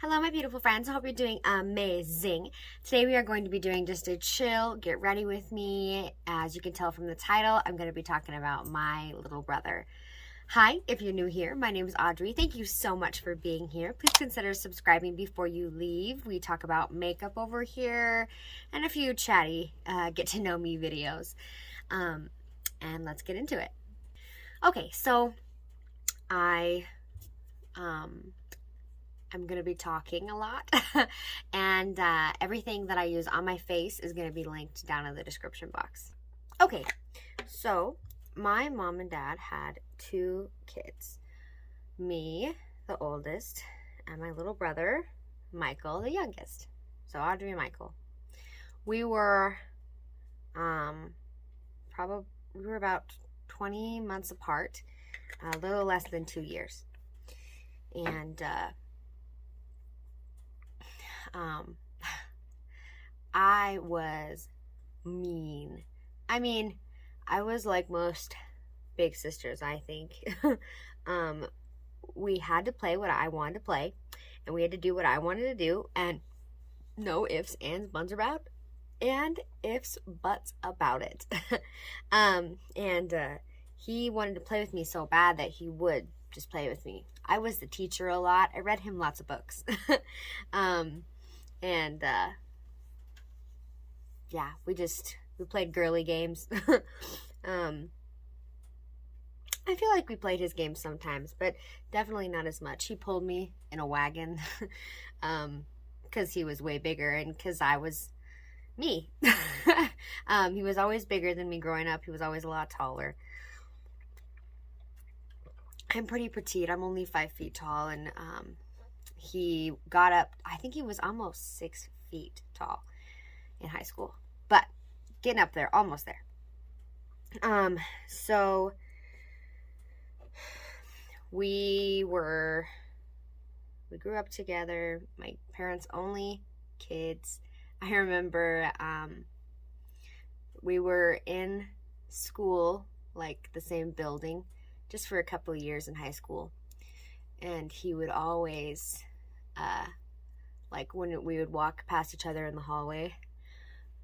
Hello, my beautiful friends. I hope you're doing amazing. Today we are going to be doing just a chill, get ready with me. As you can tell from the title, I'm going to be talking about my little brother. Hi, if you're new here, my name is Audrey. Thank you so much for being here. Please consider subscribing before you leave. We talk about makeup over here and a few chatty get to know me videos. And let's get into it. Okay, so I'm going to be talking a lot and everything that I use on my face is going to be linked down in the description box. Okay, so my mom and dad had two kids. Me, the oldest, and my little brother, Michael, the youngest. So Audrey and Michael. We were about 20 months apart, a little less than 2 years. And I was mean. I mean, I was like most big sisters, I think. We had to play what I wanted to play, and we had to do what I wanted to do, and no ifs, ands, buts about, it. He wanted to play with me so bad that he would just play with me. I was the teacher a lot. I read him lots of books. Yeah, we played girly games. I feel like we played his games sometimes, but definitely not as much. He pulled me in a wagon because he was way bigger and because I was me. He was always bigger than me growing up. He was always a lot taller. I'm pretty petite. I'm only 5 feet tall, and he got up, I think he was almost 6 feet tall in high school, but getting up there, almost there. So we grew up together, my parents' only kids. I remember we were in school, like the same building, just for a couple of years in high school. And he would always, like when we would walk past each other in the hallway,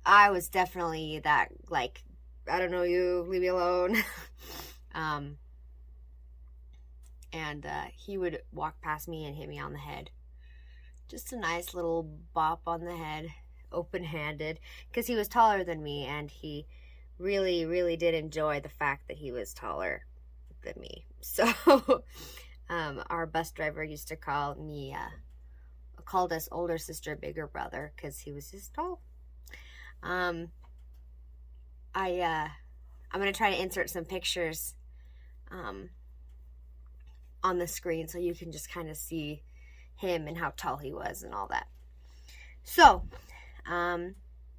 I was definitely that, like, I don't know you, leave me alone. He would walk past me and hit me on the head. Just a nice little bop on the head, open-handed, because he was taller than me, and he really, really did enjoy the fact that he was taller than me. So our bus driver used to called us older sister, bigger brother, because he was just tall. I'm gonna try to insert some pictures on the screen so you can just kind of see him and how tall he was and all that. So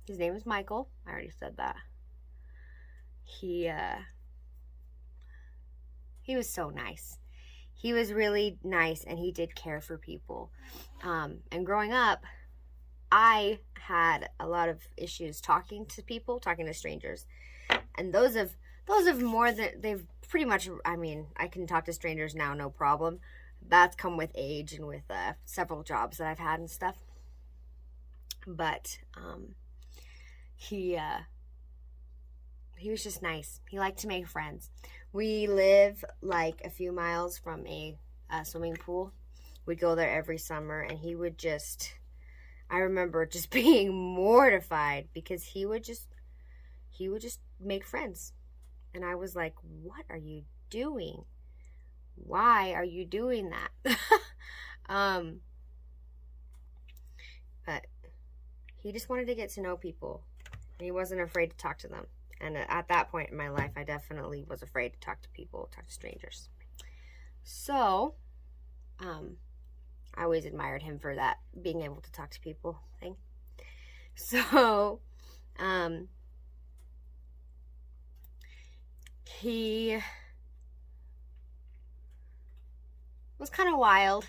his name is Michael. I already said that. He was so nice. He was really nice, and he did care for people. And growing up, I had a lot of issues talking to strangers. And those have more than, they've pretty much, I mean, I can talk to strangers now, no problem. That's come with age and with several jobs that I've had and stuff. But he was just nice. He liked to make friends. We live like a few miles from a swimming pool. We'd go there every summer, and he would just, I remember just being mortified because he would just make friends. And I was like, what are you doing? Why are you doing that? But he just wanted to get to know people, and he wasn't afraid to talk to them. And at that point in my life, I definitely was afraid to talk to people, talk to strangers. So, I always admired him for that, being able to talk to people thing. So, he was kind of wild.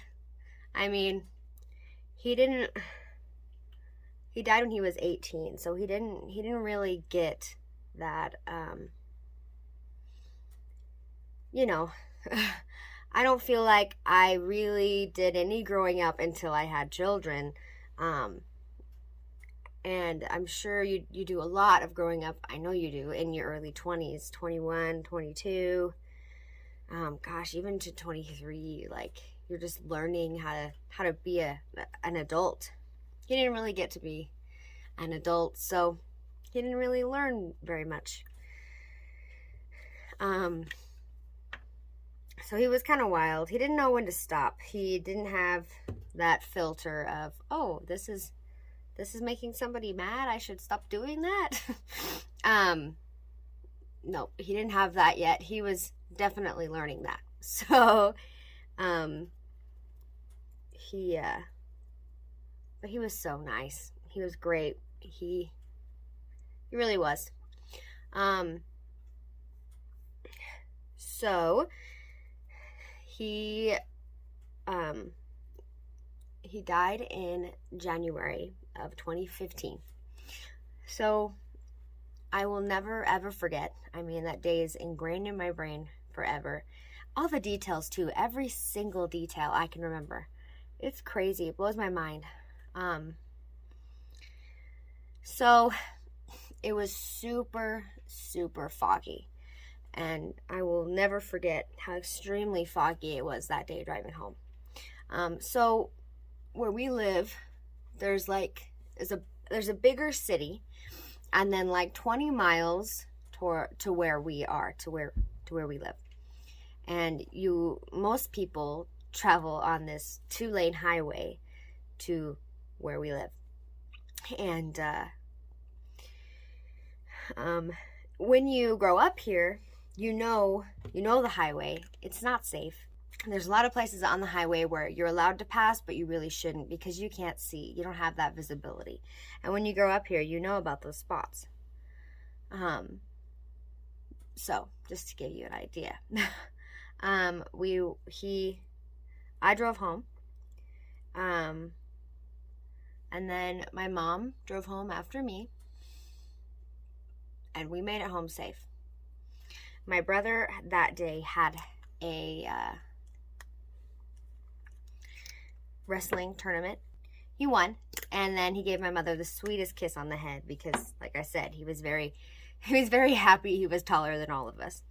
I mean, he died when he was 18, so he didn't really get that, I don't feel like I really did any growing up until I had children. And I'm sure you do a lot of growing up. I know you do in your early 20s, 21, 22. Gosh, even to 23, like you're just learning how to be an adult. He didn't really get to be an adult, so he didn't really learn very much. So he was kind of wild. He didn't know when to stop. He didn't have that filter of, oh, this is making somebody mad, I should stop doing that. No, he didn't have that yet. He was definitely learning that. So but he was so nice. He was great. He really was. So he died in January of 2015. So I will never ever forget. I mean, that day is ingrained in my brain forever. All the details too, every single detail I can remember. It's crazy. It blows my mind. So it was super, super foggy. And I will never forget how extremely foggy it was that day driving home. So where we live, there's a bigger city, and then like 20 miles to where we are, to where we live. And most people travel on this 2-lane highway to where we live. And when you grow up here, you know the highway. It's not safe. There's a lot of places on the highway where you're allowed to pass, but you really shouldn't because you can't see. You don't have that visibility. And when you grow up here, you know about those spots. So just to give you an idea, I drove home, and then my mom drove home after me, and we made it home safe. My brother that day had a wrestling tournament. He won, and then he gave my mother the sweetest kiss on the head because, like I said, he was very happy. He was taller than all of us.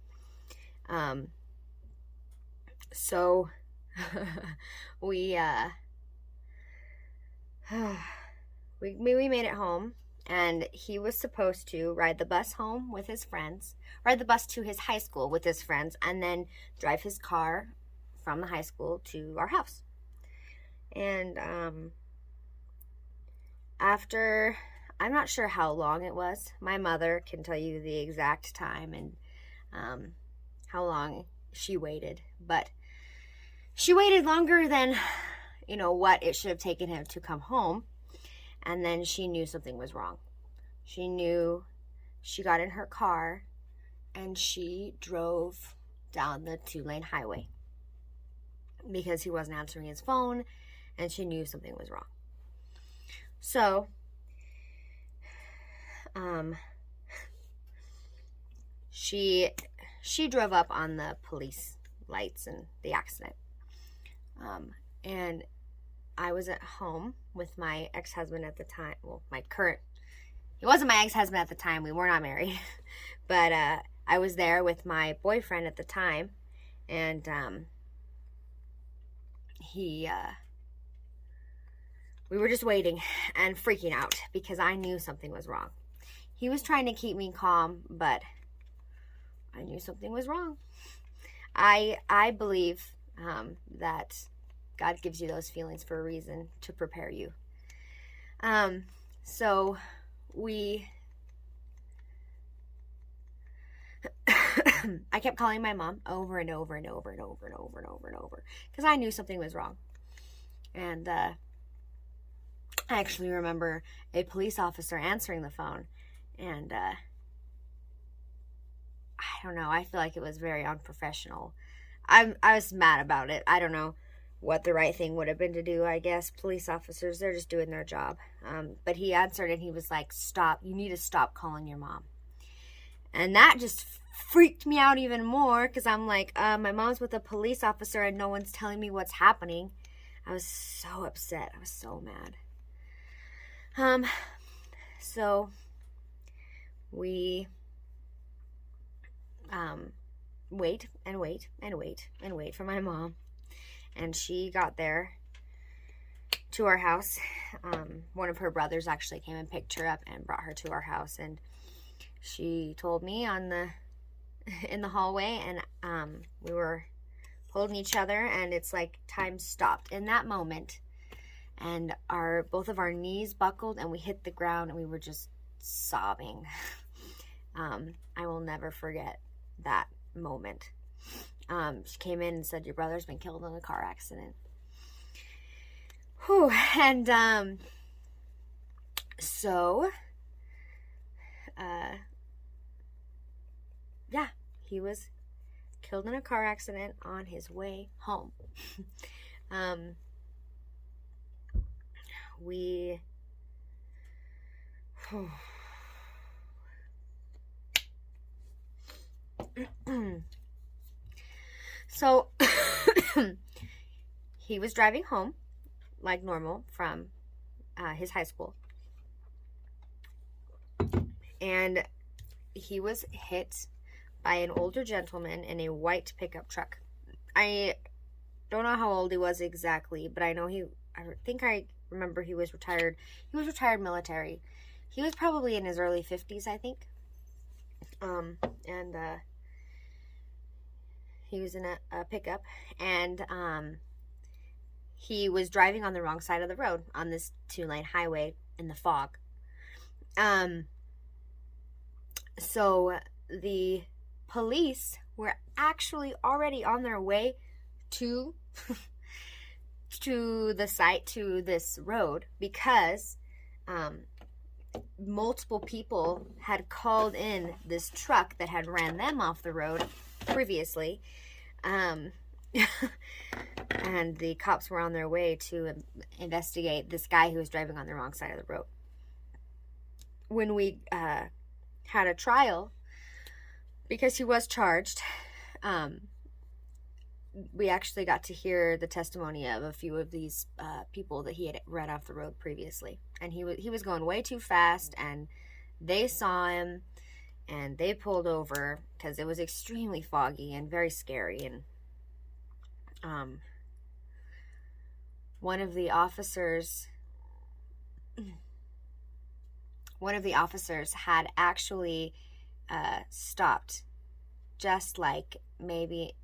So we made it home, and he was supposed to ride the bus home with his friends, ride the bus to his high school with his friends, and then drive his car from the high school to our house. And after, I'm not sure how long it was. My mother can tell you the exact time and how long she waited. But she waited longer than, what it should have taken him to come home. And then she knew something was wrong. She got in her car and she drove down the 2-lane highway because he wasn't answering his phone, and she knew something was wrong. So, she drove up on the police lights and the accident. And I was at home with my ex-husband at the time. Well, he wasn't my ex-husband at the time. We were not married. But I was there with my boyfriend at the time. And we were just waiting and freaking out because I knew something was wrong. He was trying to keep me calm, but I knew something was wrong. I believe that God gives you those feelings for a reason, to prepare you. So I kept calling my mom over and over and over and over and over and over and over because I knew something was wrong. And I actually remember a police officer answering the phone, and I don't know, I feel like it was very unprofessional. I was mad about it. I don't know what the right thing would have been to do. I guess police officers, they're just doing their job. But he answered and he was like, "Stop, you need to stop calling your mom." And that just freaked me out even more because I'm like, my mom's with a police officer and no one's telling me what's happening. I was so upset. I was so mad. So we wait for my mom, and she got there to our house. One of her brothers actually came and picked her up and brought her to our house, and she told me in the hallway, and we were holding each other, and it's like time stopped in that moment, and both of our knees buckled, and we hit the ground, and we were just sobbing. I will never forget that moment. She came in and said, "Your brother's been killed in a car accident." Whew. And so yeah, he was killed in a car accident on his way home. We so he was driving home like normal from his high school, and he was hit by an older gentleman in a white pickup truck. I don't know how old he was exactly, but I think I remember he was retired. He was retired military. He was probably in his early 50s, I think. And he was in a pickup, and he was driving on the wrong side of the road on this 2-lane highway in the fog. So the police were actually already on their way to the site, to this road, because multiple people had called in this truck that had ran them off the road previously. And the cops were on their way to investigate this guy who was driving on the wrong side of the road. When we had a trial, because he was charged, we actually got to hear the testimony of a few of these people that he had run off the road previously. And he was going way too fast, and they saw him, and they pulled over because it was extremely foggy and very scary. And one of the officers had actually stopped just like maybe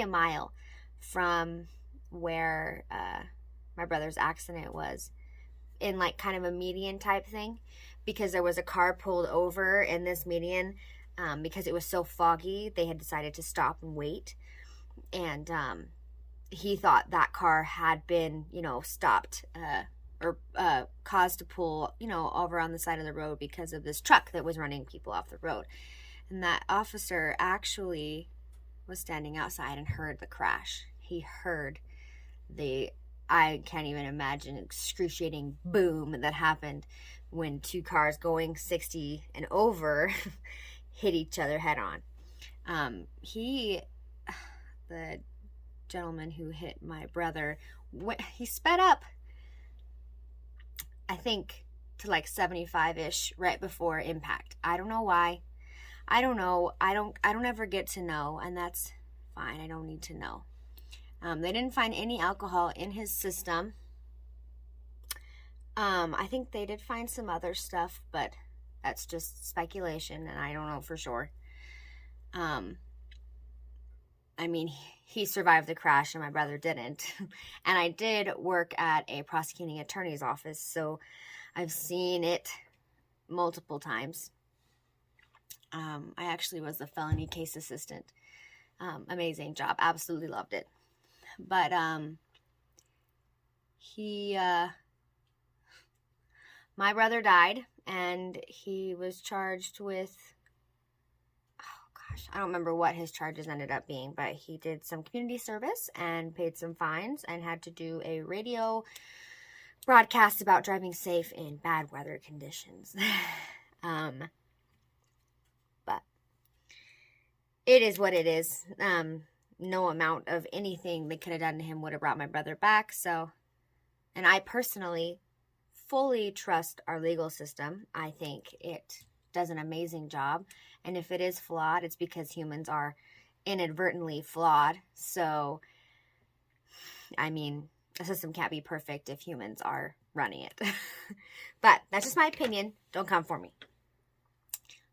a mile from where my brother's accident was, in like kind of a median type thing, because there was a car pulled over in this median. Because it was so foggy, they had decided to stop and wait, and he thought that car had been, stopped or caused to pull, over on the side of the road because of this truck that was running people off the road. And that officer actually was standing outside and heard the crash. He heard I can't even imagine, excruciating boom that happened when two cars going 60 and over hit each other head on. The gentleman who hit my brother, he sped up, I think, to like 75-ish right before impact. I don't know why. I don't know. I don't ever get to know, and that's fine. I don't need to know. They didn't find any alcohol in his system. I think they did find some other stuff, but that's just speculation, and I don't know for sure. I mean, he survived the crash and my brother didn't. And I did work at a prosecuting attorney's office, so I've seen it multiple times. I actually was a felony case assistant. Amazing job. Absolutely loved it. But my brother died, and he was charged with, I don't remember what his charges ended up being, but he did some community service and paid some fines and had to do a radio broadcast about driving safe in bad weather conditions. it is what it is. No amount of anything they could have done to him would have brought my brother back. So, and I personally fully trust our legal system. I think it does an amazing job. And if it is flawed, it's because humans are inadvertently flawed. So, I mean, the system can't be perfect if humans are running it. But that's just my opinion. Don't come for me.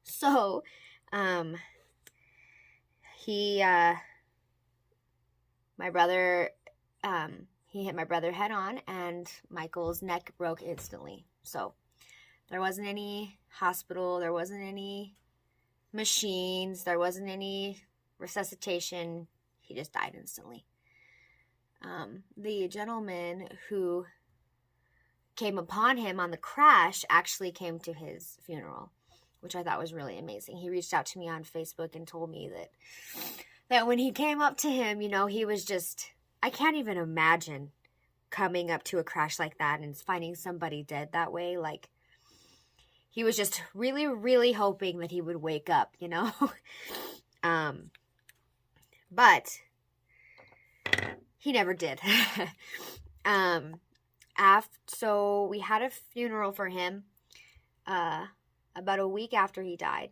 So, my brother, he hit my brother head on, and Michael's neck broke instantly. So there wasn't any hospital, there wasn't any machines, there wasn't any resuscitation. He just died instantly. The gentleman who came upon him on the crash actually came to his funeral, which I thought was really amazing. He reached out to me on Facebook and told me that when he came up to him, you know, he was just, I can't even imagine coming up to a crash like that and finding somebody dead that way. Like, he was just really, really hoping that he would wake up, you know? But he never did. So we had a funeral for him about a week after he died.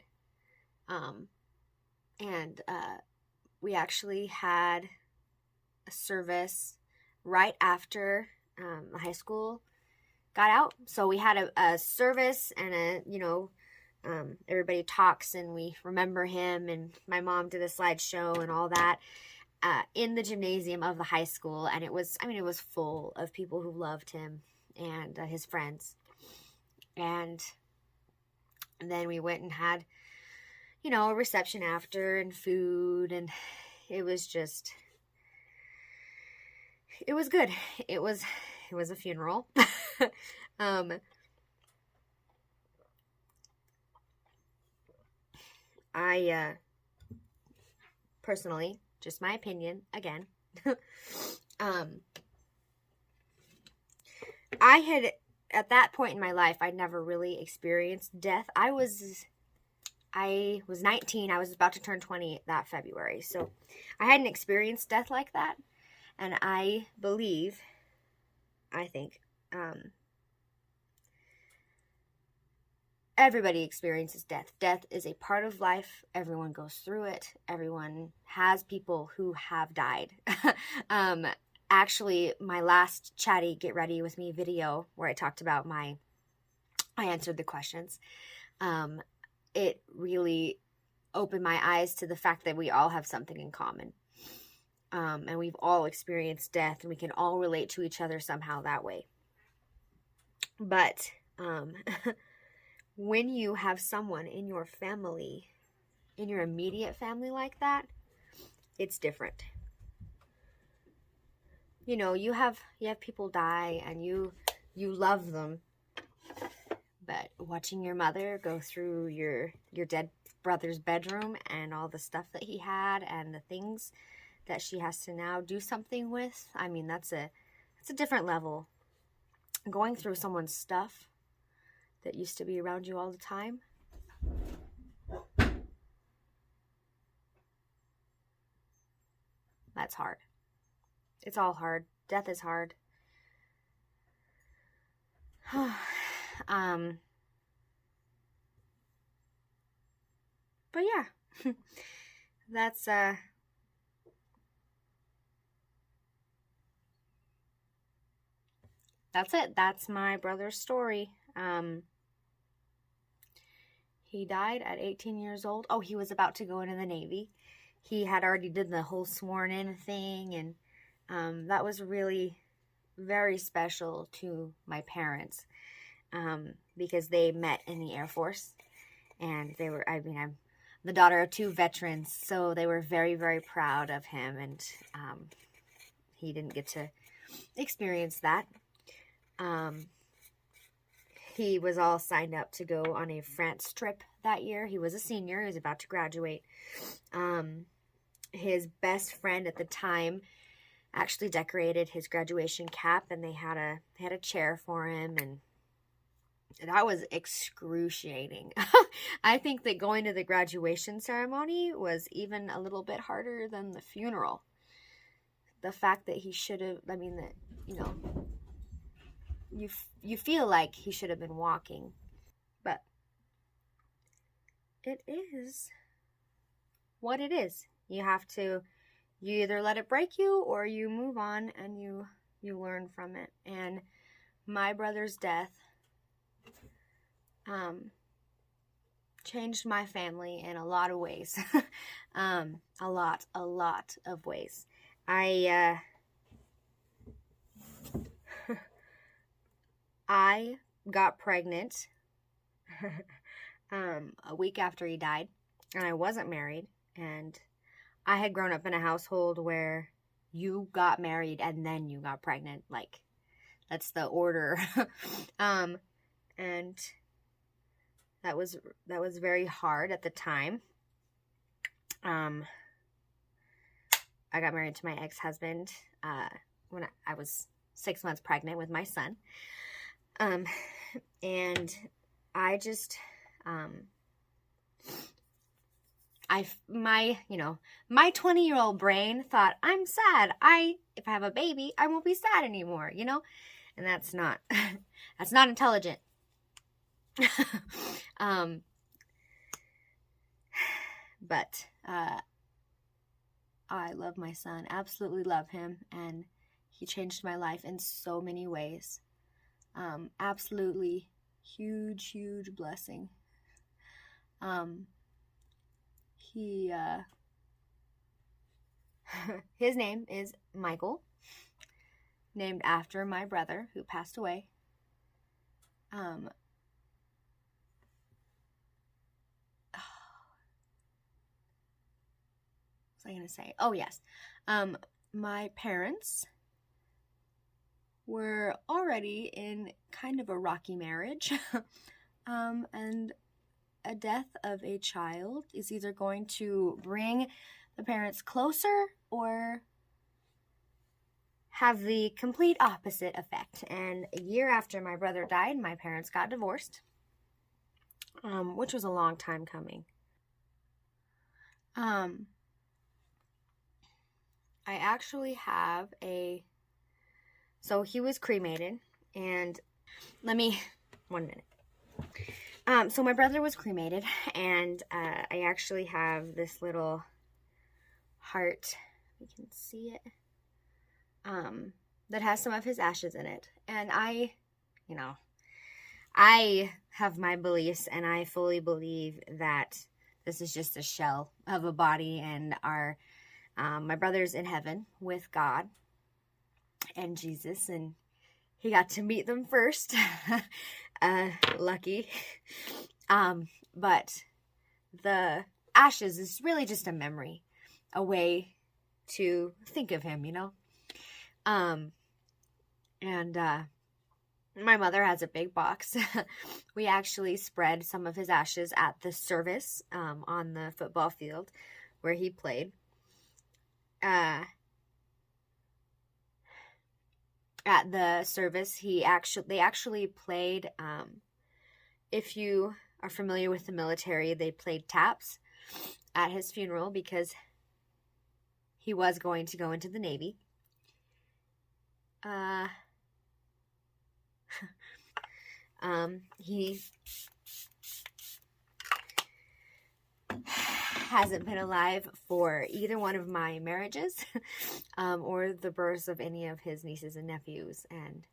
And we actually had a service right after the high school got out. So we had a service and everybody talks and we remember him, and my mom did a slideshow and all that in the gymnasium of the high school. And it was full of people who loved him and his friends. And then we went and had, a reception after and food, and it was good. It was a funeral. I personally, just my opinion again, I had, at that point in my life, I'd never really experienced death. I was 19. I was about to turn 20 that February. So I hadn't experienced death like that. And I think, everybody experiences death. Death is a part of life. Everyone goes through it. Everyone has people who have died. Actually, my last chatty Get Ready With Me video where I talked about I answered the questions. It really opened my eyes to the fact that we all have something in common. And we've all experienced death, and we can all relate to each other somehow that way. But when you have someone in your family, in your immediate family like that, it's different. You have people die and you love them, but watching your mother go through your dead brother's bedroom and all the stuff that he had and the things that she has to now do something with, I mean, that's a different level. Going through someone's stuff that used to be around you all the time, that's hard. It's all hard. Death is hard. But yeah, that's it. That's my brother's story. He died at 18 years old. Oh, he was about to go into the Navy. He had already did the whole sworn in thing, and that was really very special to my parents, because they met in the Air Force, and I'm the daughter of 2 veterans, so they were very, very proud of him, and he didn't get to experience that. He was all signed up to go on a France trip that year. He was a senior. He was about to graduate. His best friend at the time actually decorated his graduation cap, and they had a chair for him, and that was excruciating. I think that going to the graduation ceremony was even a little bit harder than the funeral. The fact that he should have, I mean, that, you know, you feel like he should have been walking. But it is what it is. You either let it break you or you move on and you learn from it. And my brother's death changed my family in a lot of ways. A lot of ways. I got pregnant a week after he died, and I wasn't married, and I had grown up in a household where you got married and then you got pregnant. Like, that's the order. And that was very hard at the time. I got married to my ex-husband when I was 6 months pregnant with my son. And I just, my 20-year-old brain thought, I'm sad. If I have a baby, I won't be sad anymore, you know? And that's not intelligent. But I love my son, absolutely love him, and he changed my life in so many ways. Absolutely huge blessing. His name is Michael, named after my brother who passed away. What was I going to say? Oh, yes. My parents were already in kind of a rocky marriage. And a death of a child is either going to bring the parents closer or have the complete opposite effect. And a year after my brother died, my parents got divorced, which was a long time coming. I actually have so he was cremated, and one minute. So my brother was cremated, and I actually have this little heart, you can see it, that has some of his ashes in it. And I have my beliefs, and I fully believe that this is just a shell of a body, and my brother's in heaven with God and Jesus, and he got to meet them first. Lucky. But the ashes is really just a memory, a way to think of him, you know? And my mother has a big box. We actually spread some of his ashes at the service on the football field where he played. At the service, they actually played, if you are familiar with the military, they played taps at his funeral because he was going to go into the Navy. He hasn't been alive for either one of my marriages, or the births of any of his nieces and nephews, and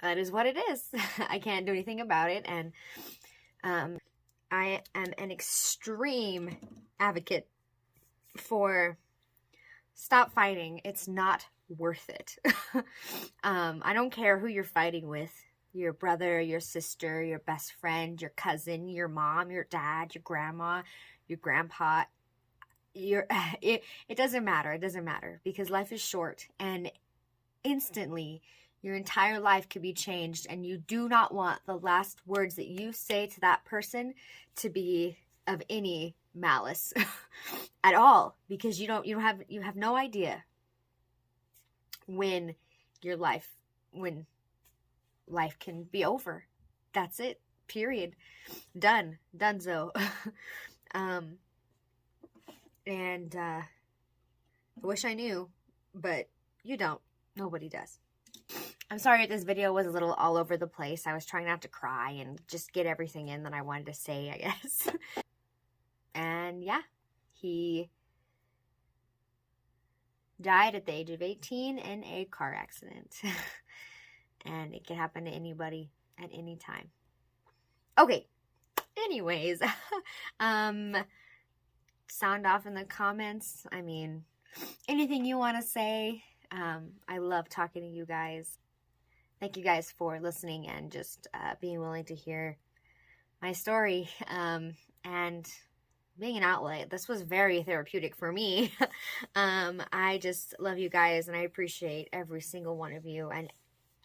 that is what it is. I can't do anything about it, and I am an extreme advocate for stop fighting. It's not worth it. I don't care who you're fighting with. Your brother, your sister, your best friend, your cousin, your mom, your dad, your grandma, your grandpa. It doesn't matter. It doesn't matter, because life is short, and instantly your entire life could be changed, and you do not want the last words that you say to that person to be of any malice at all, because you have no idea when life can be over. That's it. Period. Done. Donezo. And I wish I knew, but you don't. Nobody does. I'm sorry if this video was a little all over the place. I was trying not to cry and just get everything in that I wanted to say, I guess. And yeah, he died at the age of 18 in a car accident. And it can happen to anybody at any time. Okay. Anyways, sound off in the comments. I mean, anything you want to say. I love talking to you guys. Thank you guys for listening and just being willing to hear my story and being an outlet. This was very therapeutic for me. I just love you guys, and I appreciate every single one of you, and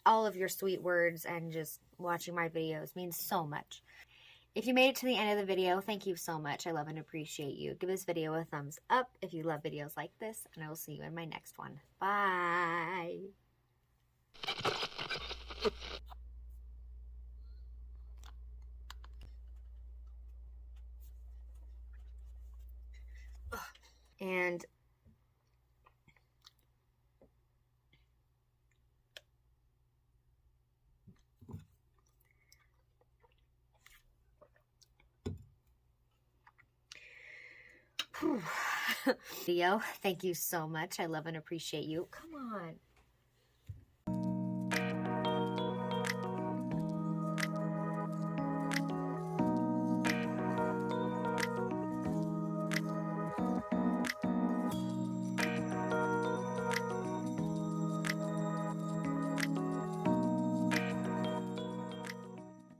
all of your sweet words, and just watching my videos means so much. If you made it to the end of the video, thank you so much. I love and appreciate you. Give this video a thumbs up if you love videos like this, and I will see you in my next one. Bye. And video, thank you so much. I love and appreciate you. Come on.